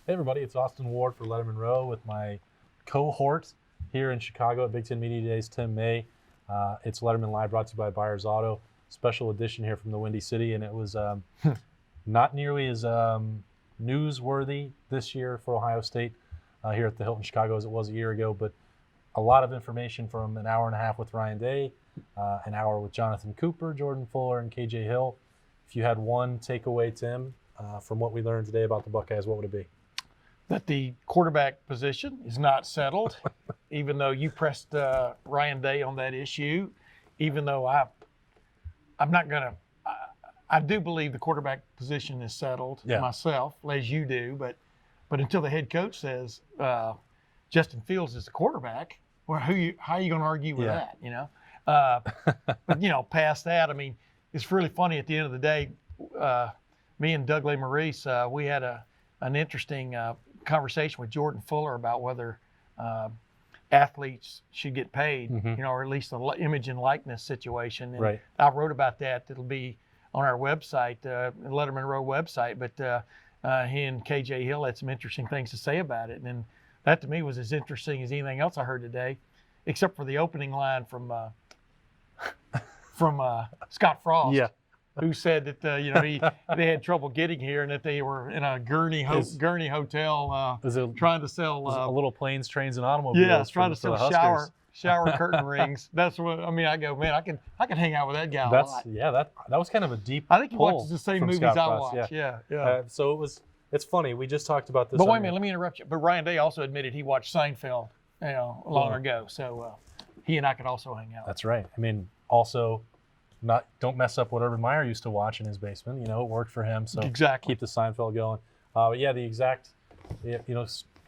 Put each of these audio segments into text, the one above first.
Hey everybody, it's Austin Ward for Lettermen Row with my cohort here in Chicago at Big Ten Media Days, Tim May. It's Lettermen Live, brought to you by Buyers Auto. Special edition here from the Windy City, and it was not nearly as newsworthy this year for Ohio State here at the Hilton Chicago as it was a year ago, but a lot of information from an hour and a half with Ryan Day, an hour with Jonathan Cooper, Jordan Fuller, and KJ Hill. If you had one takeaway, Tim, from what we learned today about the Buckeyes, what would it be? That the quarterback position is not settled, even though you pressed Ryan Day on that issue, even though I'm not going to – I do believe the quarterback position is settled myself, as you do, but until the head coach says Justin Fields is the quarterback, well, how are you going to argue with that, you know? But, you know, past that, I mean, it's really funny at the end of the day, me and Doug LeMaurice, we had an interesting conversation with Jordan Fuller about whether athletes should get paid, you know, or at least the image and likeness situation. And I wrote about that. It'll be on our website, Lettermen Row website. But he and KJ Hill had some interesting things to say about it. And that to me was as interesting as anything else I heard today, except for the opening line from Scott Frost. Yeah. Who said that you know they had trouble getting here and that they were in a Gurney hotel trying to sell a little planes, trains, and automobiles. Yeah, trying to sell shower curtain rings. That's what I mean. I go, man, I can hang out with that guy a lot. Yeah, that was kind of a deep. I think he watches the same movies I watch. Yeah. So it's funny. We just talked about this. But wait a minute, let me interrupt you. But Ryan Day also admitted he watched Seinfeld, you know, long ago. So he and I could also hang out. That's right. I mean, also. Don't mess up what Urban Meyer used to watch in his basement. You know, it worked for him. So keep the Seinfeld going. But yeah, the exact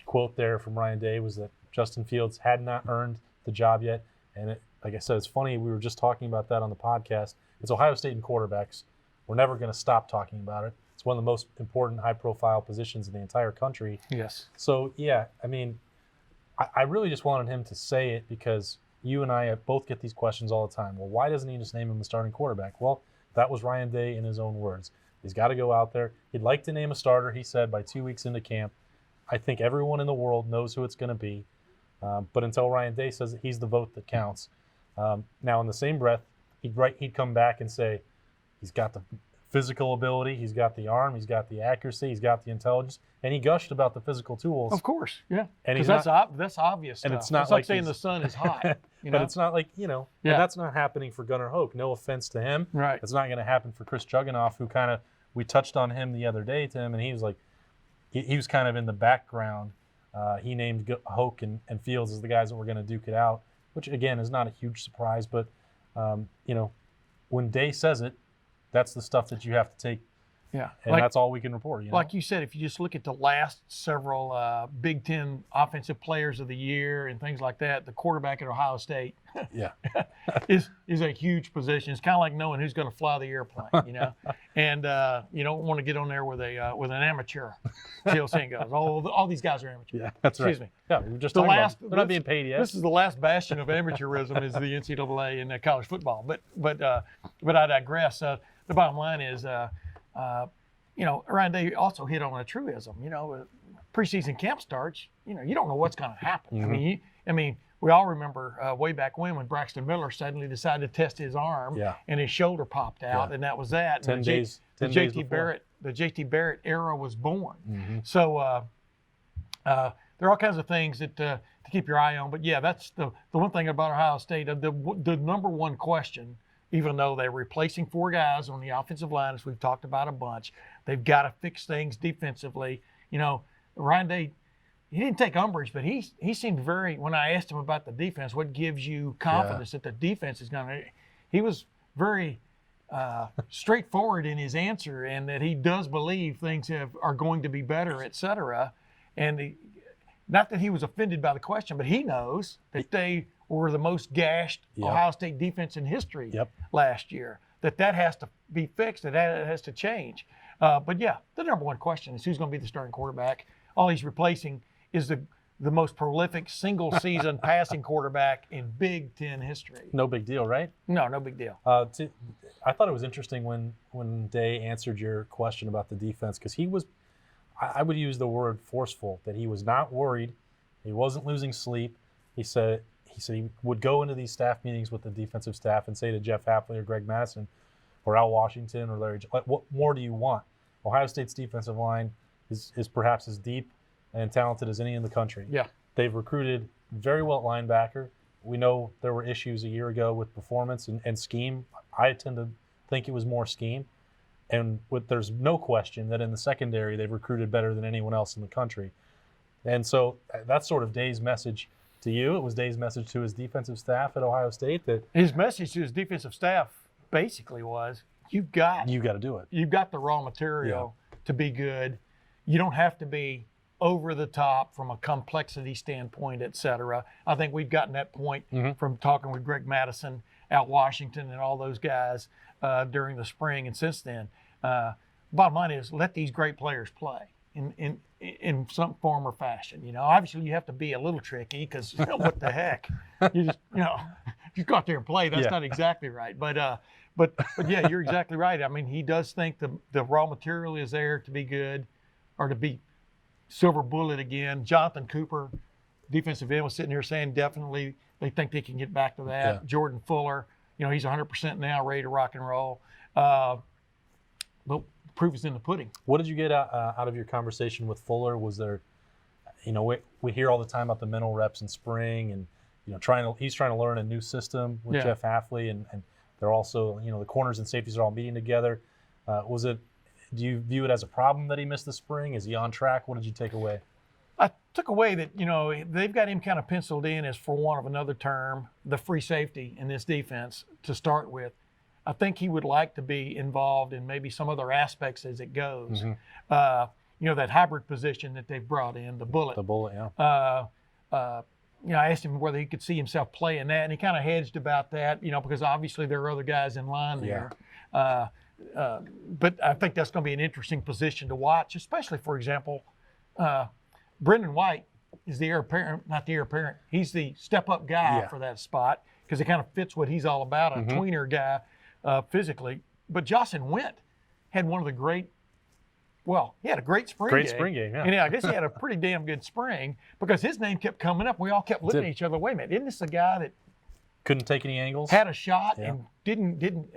quote there from Ryan Day was that Justin Fields had not earned the job yet. And like I said, it's funny. We were just talking about that on the podcast. It's Ohio State and quarterbacks. We're never going to stop talking about it. It's one of the most important high-profile positions in the entire country. Yes. So yeah, I mean, I really just wanted him to say it because you and I both get these questions all the time. Well, why doesn't he just name him the starting quarterback? Well, that was Ryan Day in his own words. He's got to go out there. He'd like to name a starter, he said, by 2 weeks into camp. I think everyone in the world knows who it's going to be. But until Ryan Day says that he's the vote that counts. Now, in the same breath, he'd come back and say he's got the physical ability, he's got the arm, he's got the accuracy, he's got the intelligence, and he gushed about the physical tools. Of course, yeah. And that's obvious stuff. And it's not like saying the sun is hot. You know? But it's not like, you know, and that's not happening for Gunnar Hoke. No offense to him. Right. It's not going to happen for Chris Jugganoff, who we touched on him the other day, Tim, and he was like, he was kind of in the background. He named Hoke and Fields as the guys that were going to duke it out, which, again, is not a huge surprise. But, you know, when Day says it, that's the stuff that you have to take. Yeah. And that's all we can report. You know? Like you said, if you just look at the last several Big Ten offensive players of the year and things like that, the quarterback at Ohio State is a huge position. It's kind of like knowing who's going to fly the airplane, you know. And you don't want to get on there with an amateur. See what I'm goes. All these guys are amateurs. Yeah, that's right. Excuse me. Yeah, we were just talking about they're not being paid yet. This is the last bastion of amateurism is the NCAA and college football. But I digress. The bottom line is, you know, Ryan Day also hit on a truism. You know, preseason camp starts. You know, you don't know what's going to happen. Mm-hmm. I mean, we all remember way back when Braxton Miller suddenly decided to test his arm, and his shoulder popped out, and that was that. 10 days. The JT Barrett era was born. Mm-hmm. So there are all kinds of things that to keep your eye on. But yeah, that's the one thing about Ohio State. The number one question. Even though they're replacing 4 guys on the offensive line, as we've talked about a bunch, they've got to fix things defensively. You know, Ryan Day, he didn't take umbrage, but he seemed very, when I asked him about the defense, what gives you confidence that the defense is going to, he was very straightforward in his answer, and that he does believe things are going to be better, et cetera. And not that he was offended by the question, but he knows that they were the most gashed Ohio State defense in history last year. That has to be fixed, that has to change. But yeah, the number one question is who's going to be the starting quarterback. All he's replacing is the most prolific single-season passing quarterback in Big Ten history. No big deal, right? No big deal. I thought it was interesting when Day answered your question about the defense, because I would use the word forceful, that he was not worried. He wasn't losing sleep. He said he would go into these staff meetings with the defensive staff and say to Jeff Hafley or Greg Madison or Al Washington or Larry, what more do you want? Ohio State's defensive line is perhaps as deep and talented as any in the country. Yeah. They've recruited very well at linebacker. We know there were issues a year ago with performance and scheme. I tend to think it was more scheme. And there's no question that in the secondary, they've recruited better than anyone else in the country. And so that's sort of Day's message to you. It was Day's message to his defensive staff at Ohio State. That his message to his defensive staff basically was, you've got to do it. You've got the raw material to be good. You don't have to be over the top from a complexity standpoint, et cetera. I think we've gotten that point from talking with Greg Madison, Al Washington, and all those guys during the spring and since then. Bottom line is, let these great players play in some form or fashion. You know, obviously you have to be a little tricky because what the heck, you just if you go out there and play, that's not exactly right. But yeah, you're exactly right. I mean, he does think the raw material is there to be good, or to be silver bullet again. Jonathan Cooper, defensive end, was sitting here saying definitely they think they can get back to that. Yeah. Jordan Fuller, he's 100% now, ready to rock and roll. But proof is in the pudding. What did you get out of your conversation with Fuller? Was there, we hear all the time about the mental reps in spring, and he's trying to learn a new system with Jeff Hafley, and they're also, the corners and safeties are all meeting together. Do you view it as a problem that he missed the spring? Is he on track? What did you take away? I took away that, they've got him kind of penciled in as, for want of another term, the free safety in this defense to start with. I think he would like to be involved in maybe some other aspects as it goes. That hybrid position that they've brought in, the bullet. The bullet, yeah. I asked him whether he could see himself playing that, and he kind of hedged about that, because obviously there are other guys in line there. But I think that's going to be an interesting position to watch, especially, for example, Brendan White is the heir apparent, not the heir apparent. He's the step-up guy for that spot because it kind of fits what he's all about, a tweener guy physically. But Jocelyn Went had one of the great, he had a great spring game. Yeah. And I guess he had a pretty damn good spring because his name kept coming up. We all kept looking at each other, wait a minute, isn't this the guy that couldn't take any angles, had a shot and didn't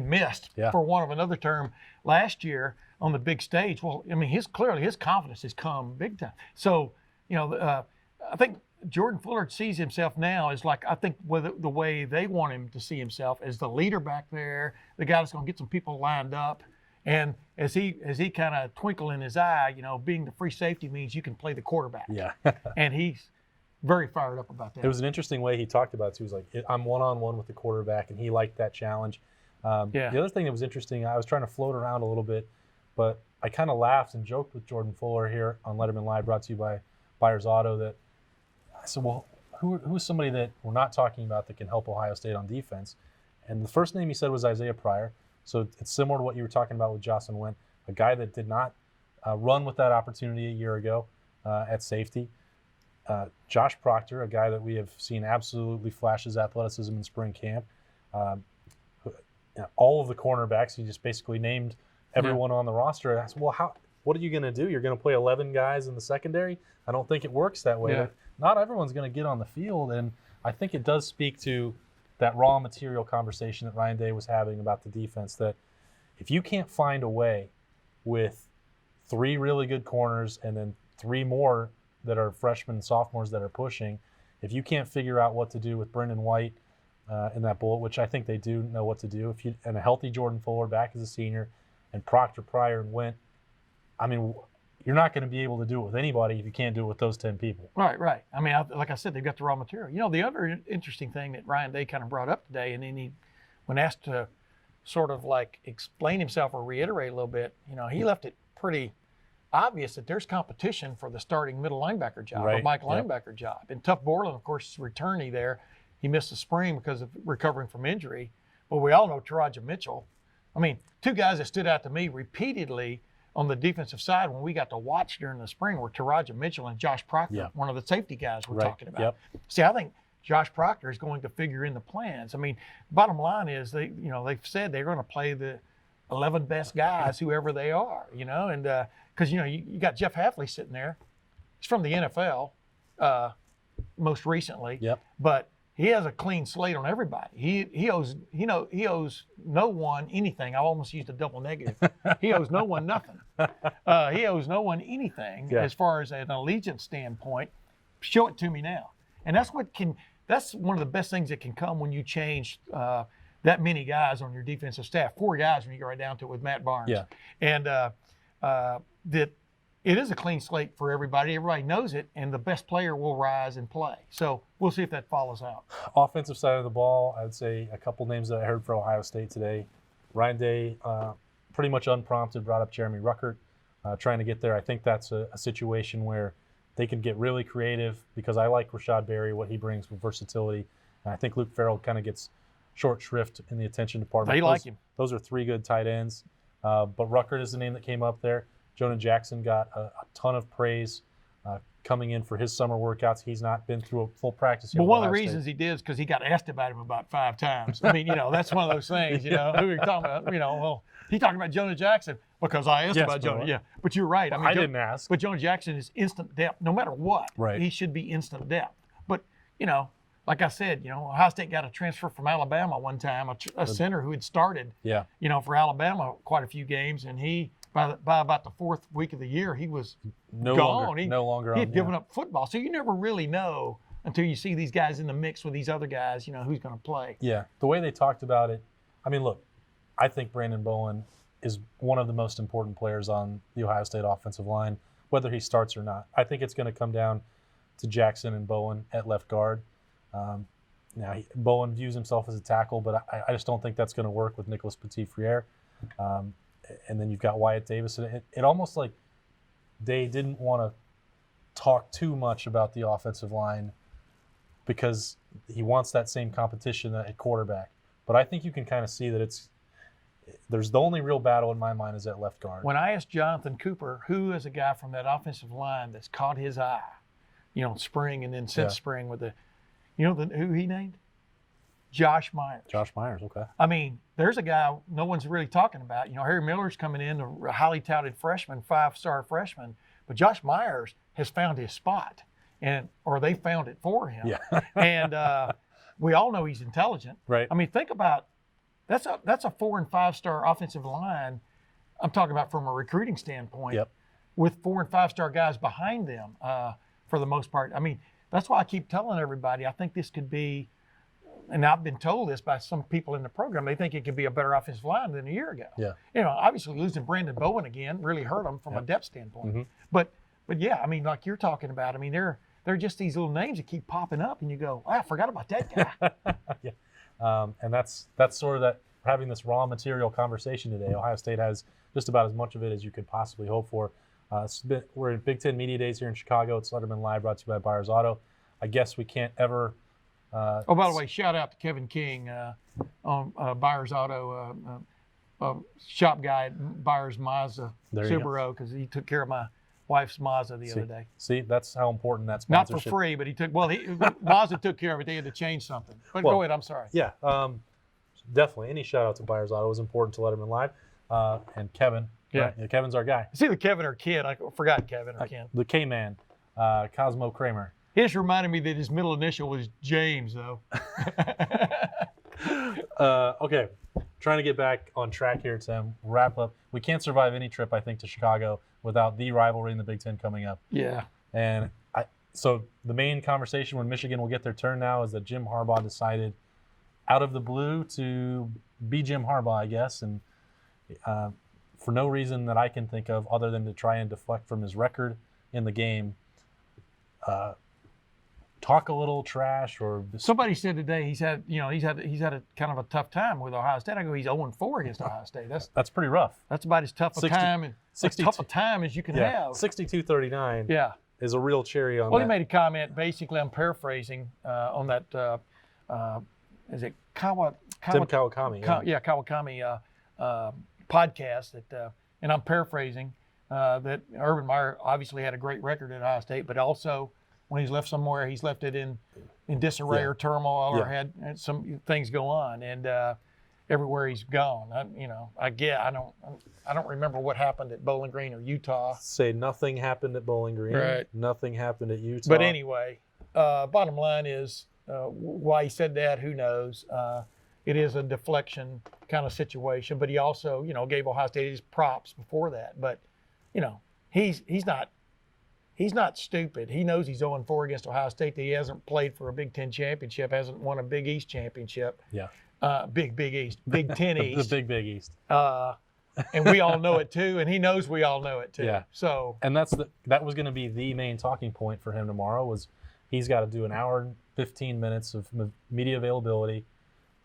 missed, for want of another term, last year on the big stage? Well, I mean, his confidence has come big time. So, I think Jordan Fuller sees himself now as the way they want him to see himself as the leader back there, the guy that's going to get some people lined up. And as he kind of twinkle in his eye, being the free safety means you can play the quarterback. Yeah. And he's very fired up about that. It was an interesting way he talked about it. He was like, I'm one-on-one with the quarterback, and he liked that challenge. The other thing that was interesting, I was trying to float around a little bit, but I kind of laughed and joked with Jordan Fuller here on Lettermen Live, brought to you by Buyers Auto, that I said, well, who's somebody that we're not talking about that can help Ohio State on defense? And the first name he said was Isaiah Pryor. So it's similar to what you were talking about with Jocelyn Went, a guy that did not run with that opportunity a year ago at safety. Josh Proctor, a guy that we have seen absolutely flash his athleticism in spring camp. All of the cornerbacks, he just basically named everyone on the roster. I said, well, what are you going to do? You're going to play 11 guys in the secondary? I don't think it works that way. Yeah. Not everyone's going to get on the field, and I think it does speak to that raw material conversation that Ryan Day was having about the defense, that if you can't find a way with 3 really good corners and then 3 more that are freshmen and sophomores that are pushing, if you can't figure out what to do with Brendan White in that bullet, which I think they do know what to do, and a healthy Jordan Fuller back as a senior, and Proctor, Pryor, and Went, I mean, you're not going to be able to do it with anybody if you can't do it with those 10 people. Right. I mean, like I said, they've got the raw material. The other interesting thing that Ryan Day kind of brought up today, and then when asked to sort of like explain himself or reiterate a little bit, he left it pretty obvious that there's competition for the starting middle linebacker job, or Mike linebacker job. And Tuff Borland, of course, is returnee there. He missed the spring because of recovering from injury. But we all know Taraja Mitchell. I mean, 2 guys that stood out to me repeatedly on the defensive side when we got to watch during the spring were Taraja Mitchell and Josh Proctor, one of the safety guys we're talking about. See, I think Josh Proctor is going to figure in the plans. I mean, bottom line is they've said they're going to play the 11 best guys, whoever they are, and because you got Jeff Hafley sitting there. He's from the NFL, most recently. Yep. But he has a clean slate on everybody. He owes no one anything. I almost used a double negative. He owes no one nothing. He owes no one anything as far as an allegiance standpoint. Show it to me now. And that's one of the best things that can come when you change that many guys on your defensive staff. 4 guys when you go right down to it with Matt Barnes. Yeah. And that it is a clean slate for everybody. Everybody knows it, and the best player will rise and play. So we'll see if that follows out. Offensive side of the ball, I would say a couple names that I heard for Ohio State today. Ryan Day, pretty much unprompted, brought up Jeremy Ruckert, trying to get there. I think that's a situation where they can get really creative because I like Rashad Berry, what he brings with versatility. And I think Luke Farrell kind of gets short shrift in the attention department. They like him. Those are 3 good tight ends. But Ruckert is the name that came up there. Jonah Jackson got a ton of praise coming in for his summer workouts. He's not been through a full practice yet. But one of the reasons he did is because he got asked about him about 5 times. I mean, that's one of those things, who are you talking about? Well, he talking about Jonah Jackson because I asked about Jonah. Yeah, but you're right. I mean, I didn't ask. But Jonah Jackson is instant depth. No matter what, right. He should be instant depth. But, like I said, Ohio State got a transfer from Alabama one time, a center who had started, for Alabama quite a few games, and he – by about the 4th week of the year, he was gone. No longer. He had given up football. So you never really know until you see these guys in the mix with these other guys, who's going to play. Yeah, the way they talked about it, I mean, look, I think Brandon Bowen is one of the most important players on the Ohio State offensive line, whether he starts or not. I think it's going to come down to Jackson and Bowen at left guard. Now, Bowen views himself as a tackle, but I just don't think that's going to work with Nicholas Petit-Frere. And then you've got Wyatt Davis. It almost like they didn't want to talk too much about the offensive line because he wants that same competition at quarterback. But I think you can kind of see that there's the only real battle in my mind is at left guard. When I asked Jonathan Cooper, who is a guy from that offensive line that's caught his eye, spring and then since spring with who he named? Josh Myers. Josh Myers, okay. I mean, there's a guy no one's really talking about. Harry Miller's coming in, a highly touted freshman, 5-star freshman, but Josh Myers has found his spot, or they found it for him. Yeah. And we all know he's intelligent. Right. I mean, think about that's a 4- and 5-star offensive line. I'm talking about from a recruiting standpoint. Yep. With 4- and 5-star guys behind them, for the most part. I mean, that's why I keep telling everybody I think this could be. And I've been told this by some people in the program. They think it could be a better offensive line than a year ago. Yeah. Obviously losing Brandon Bowen again really hurt them from a depth standpoint. Mm-hmm. But yeah, I mean, like you're talking about, I mean, they're just these little names that keep popping up, and you go, I forgot about that guy. Yeah. And that's sort of that. We're having this raw material conversation today. Ohio State has just about as much of it as you could possibly hope for. We're in Big Ten Media Days here in Chicago. It's Lettermen Live, brought to you by Byers Auto. I guess we can't ever. By the way, shout out to Kevin King on Byers Auto, shop guy at Byers Mazda Subaru, because he took care of my wife's Mazda the other day. See, that's how important that sponsorship. Not for free, but Mazda took care of it. They had to change something. But go ahead, I'm sorry. Yeah, definitely. Any shout out to Byers Auto is important to Lettermen Live. And Kevin. Yeah. Right? Kevin's our guy. It's either Kevin or Ken. I forgot Kevin or Ken. The K-Man, Cosmo Kramer. He just reminded me that his middle initial was James, though. Okay, trying to get back on track here, Tim. Wrap up. We can't survive any trip, I think, to Chicago without the rivalry in the Big Ten coming up. Yeah. And so the main conversation when Michigan will get their turn now is that Jim Harbaugh decided out of the blue to be Jim Harbaugh, I guess, and for no reason that I can think of other than to try and deflect from his record in the game. Talk a little trash, or somebody said today he's had a kind of a tough time with Ohio State. I go, he's 0-4 against Ohio State. That's pretty rough. That's about as tough a time as you can have. 62-39. Yeah, is a real cherry on that. Well, he made a comment. Basically, I'm paraphrasing on that. Is it Tim Kawakami? Kawakami podcast that, and I'm paraphrasing that Urban Meyer obviously had a great record at Ohio State, but also. When he's left somewhere, he's left it in disarray or turmoil or had some things go on. And everywhere he's gone. I don't remember what happened at Bowling Green or Utah. Say nothing happened at Bowling Green. Right. Nothing happened at Utah. But anyway, bottom line is why he said that, who knows. It is a deflection kind of situation, but he also, gave Ohio State his props before that. But, he's not stupid. He knows he's 0-4 against Ohio State, that he hasn't played for a Big Ten championship, hasn't won a Big East championship. Yeah. Big East, Big Ten East. The Big East. And we all know it too, and he knows we all know it too. Yeah. So. And that was going to be the main talking point for him tomorrow, was he's got to do an hour and 15 minutes of media availability,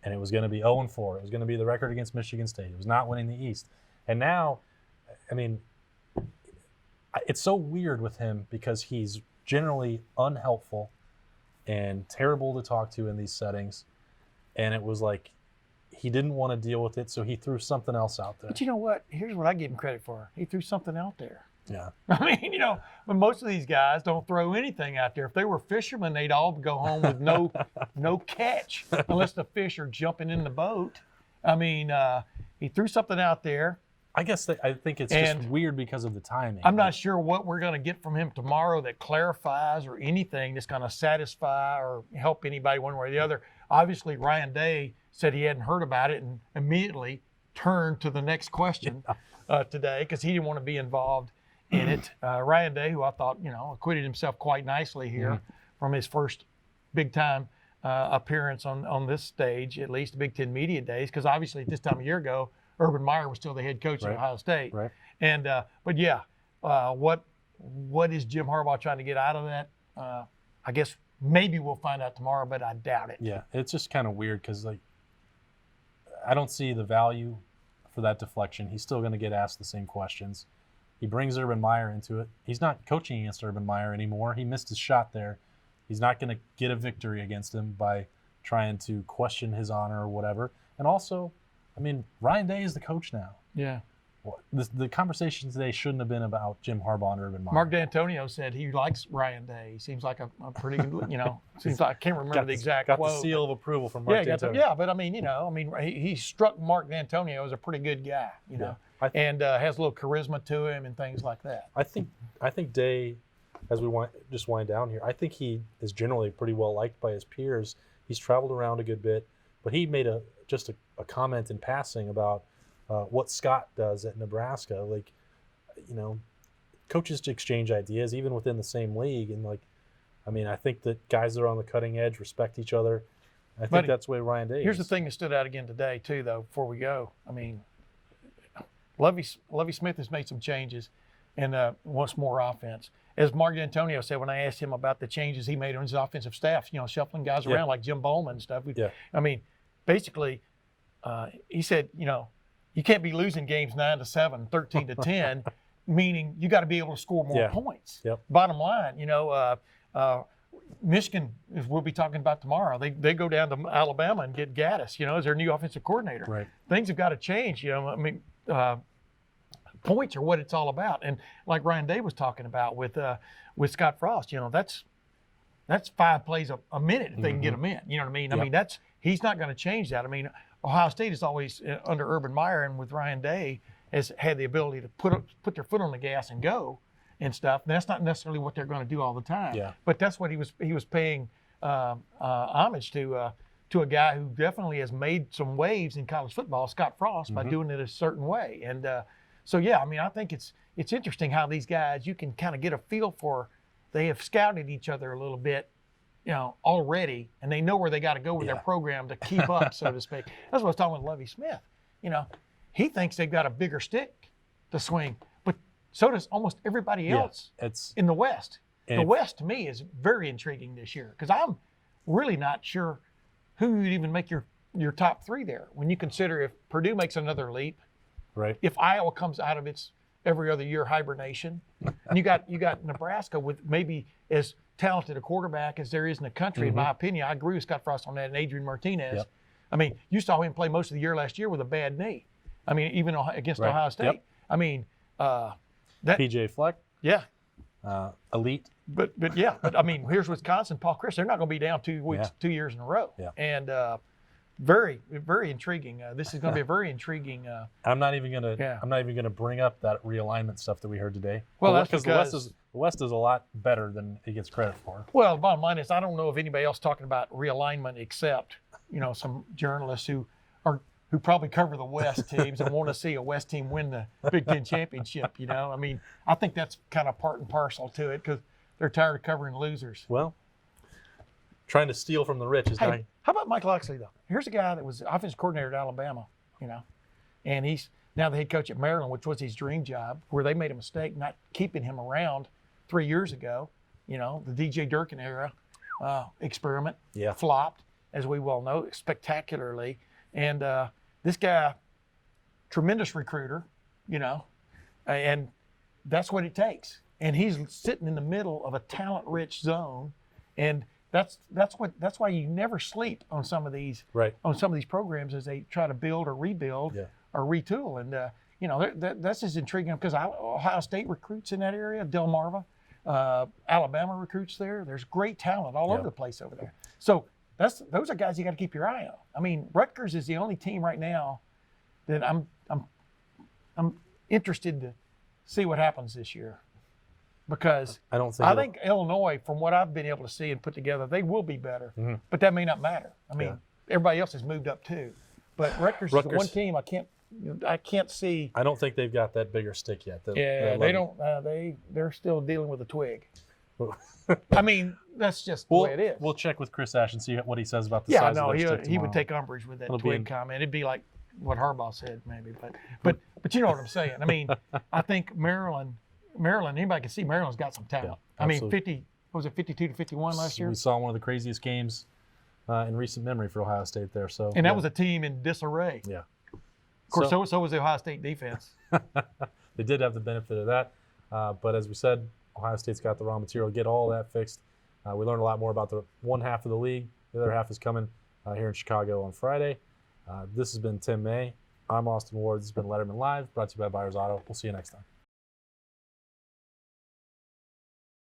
and it was going to be 0-4. It was going to be the record against Michigan State. It was not winning the East. And now, I mean, it's so weird with him because he's generally unhelpful and terrible to talk to in these settings. And it was like he didn't want to deal with it, so he threw something else out there. But you know what? Here's what I give him credit for. He threw something out there. Yeah. I mean, but most of these guys don't throw anything out there. If they were fishermen, they'd all go home with no catch unless the fish are jumping in the boat. I mean, he threw something out there. I guess I think it's just weird because of the timing. I'm not sure what we're going to get from him tomorrow that clarifies or anything that's going to satisfy or help anybody one way or the other. Obviously, Ryan Day said he hadn't heard about it and immediately turned to the next question today because he didn't want to be involved in it. Ryan Day, who I thought, acquitted himself quite nicely here from his first big-time appearance on this stage, at least the Big Ten Media Days, because obviously at this time a year ago, Urban Meyer was still the head coach at Ohio State. Right. And but yeah, what is Jim Harbaugh trying to get out of that? I guess maybe we'll find out tomorrow, but I doubt it. Yeah, it's just kind of weird because I don't see the value for that deflection. He's still going to get asked the same questions. He brings Urban Meyer into it. He's not coaching against Urban Meyer anymore. He missed his shot there. He's not going to get a victory against him by trying to question his honor or whatever. And also, I mean, Ryan Day is the coach now. Yeah. The conversation today shouldn't have been about Jim Harbaugh and Urban Meyer. Mark D'Antonio said he likes Ryan Day. He seems like a pretty good, seems like I can't remember the exact quote. Got the seal of approval from Mark D'Antonio. But I mean, he struck Mark D'Antonio as a pretty good guy, and has a little charisma to him and things like that. I think Day, as we just wind down here, I think he is generally pretty well liked by his peers. He's traveled around a good bit, but he made just a comment in passing about what Scott does at Nebraska. Coaches exchange ideas even within the same league, and I think that guys that are on the cutting edge respect each other. I think that's the way Ryan Day is. Here's the thing that stood out again today too, though. Before we go, I mean, Lovie Smith has made some changes and wants more offense. As Mark D'Antonio said when I asked him about the changes he made on his offensive staff, shuffling guys around like Jim Bowman and stuff. I mean, basically, he said, you can't be losing games 9-7, 13-10, meaning you got to be able to score more points. Yep. Bottom line, Michigan, as we'll be talking about tomorrow, they go down to Alabama and get Gaddis, as their new offensive coordinator. Right. Things have got to change. Points are what it's all about. And like Ryan Day was talking about with Scott Frost, that's 5 plays a minute if they can get them in. You know what I mean? Yep. I mean, he's not going to change that. I mean, Ohio State is always under Urban Meyer and with Ryan Day has had the ability to put their foot on the gas and go and stuff. And that's not necessarily what they're going to do all the time. Yeah. But that's what he was paying homage to a guy who definitely has made some waves in college football, Scott Frost, by doing it a certain way. And I think it's interesting how these guys, you can kind of get a feel for, they have scouted each other a little bit, already, and they know where they got to go with their program to keep up, so to speak. That's what I was talking with Lovie Smith. He thinks they've got a bigger stick to swing, but so does almost everybody else in the West. The West, to me, is very intriguing this year because I'm really not sure who you'd even make your top 3 there when you consider if Purdue makes another leap, right? If Iowa comes out of its every other year hibernation, and you got Nebraska with maybe as talented a quarterback as there is in the country, in my opinion. I agree with Scott Frost on that, and Adrian Martinez. Yep. I mean, you saw him play most of the year last year with a bad knee. I mean, even against Ohio State. Yep. I mean, that PJ Fleck. Yeah. Elite. But I mean, here's Wisconsin, Paul Chris. They're not going to be down 2 weeks, 2 years in a row. Yeah. And very, very intriguing. This is going to be a very intriguing. I'm not even gonna bring up that realignment stuff that we heard today. Well, that's because the West is a lot better than it gets credit for. Well, the bottom line is I don't know of anybody else talking about realignment except some journalists who probably cover the West teams and want to see a West team win the Big Ten championship. I mean, I think that's kind of part and parcel to it because they're tired of covering losers. Well, trying to steal from the rich is how about Mike Locksley, though? Here's a guy that was offensive coordinator at Alabama, and he's now the head coach at Maryland, which was his dream job, where they made a mistake not keeping him around 3 years ago. The DJ Durkin era experiment flopped, as we well know, spectacularly. And this guy, tremendous recruiter, and that's what it takes. And he's sitting in the middle of a talent-rich zone, and that's why you never sleep on some of these programs as they try to build or rebuild or retool. And that's just intriguing because Ohio State recruits in that area, Delmarva, Alabama recruits there. There's great talent all over the place over there. So those are guys you got to keep your eye on. I mean, Rutgers is the only team right now that I'm interested to see what happens this year. Because I think Illinois, from what I've been able to see and put together, they will be better. Mm-hmm. But that may not matter. I mean, everybody else has moved up too. But Rutgers is the one team I can't see. I don't think they've got that bigger stick yet. They don't. They're still dealing with a twig. I mean, that's just the way it is. We'll check with Chris Ash and see what he says about the size of their stick he would take umbrage with that twig comment. It'd be like what Harbaugh said, maybe. But you know what I'm saying. I mean, I think Maryland, anybody can see Maryland's got some talent. I mean, 52 to 51 last year? We saw one of the craziest games in recent memory for Ohio State there. And that was a team in disarray. Yeah. Of course, so was the Ohio State defense. They did have the benefit of that. But as we said, Ohio State's got the raw material to get all that fixed. We learned a lot more about the one half of the league. The other half is coming here in Chicago on Friday. This has been Tim May. I'm Austin Ward. This has been Lettermen Live, brought to you by Buyers Auto. We'll see you next time.